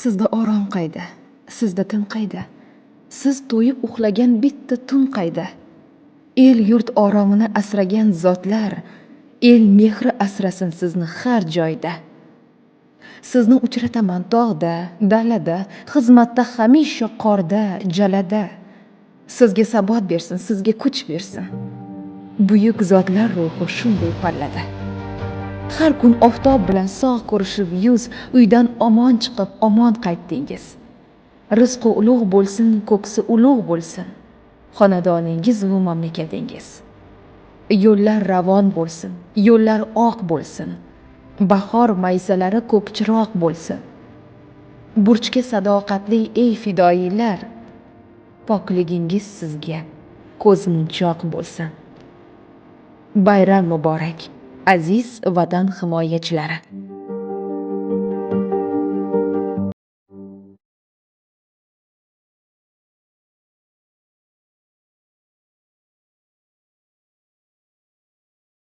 Sizda orom qayda? Sizda tin qayda? Siz to'yib uxlagan bitta tun qayda? El yurt oromini asragan zotlar, el mehri asrasin sizni har joyda. Sizni uchrataman tog'da, dalada, xizmatda hamisha qorda, jalada. Sizga sabot bersin, sizga kuch bersin. Buyuk zotlar ruhi shunday pallada. Har kun oftob bilan sog' ko'rishib yuz, uydan omon chiqib omon qaytdingiz. Rizqi ulug' bo'lsin, ko'ksi ulug' bo'lsin, xonadoningiz va mamlakatingiz. Yo'llar ravon bo'lsin, yo'llar oq bo'lsin, bahor maysalari ko'kchiroq bo'lsin. Burchga sadoqatli ey fidoyilar, pokligingiz sizga ko'zmunchoq bo'lsin. Bayram muborak, aziz vatan himoyachilari.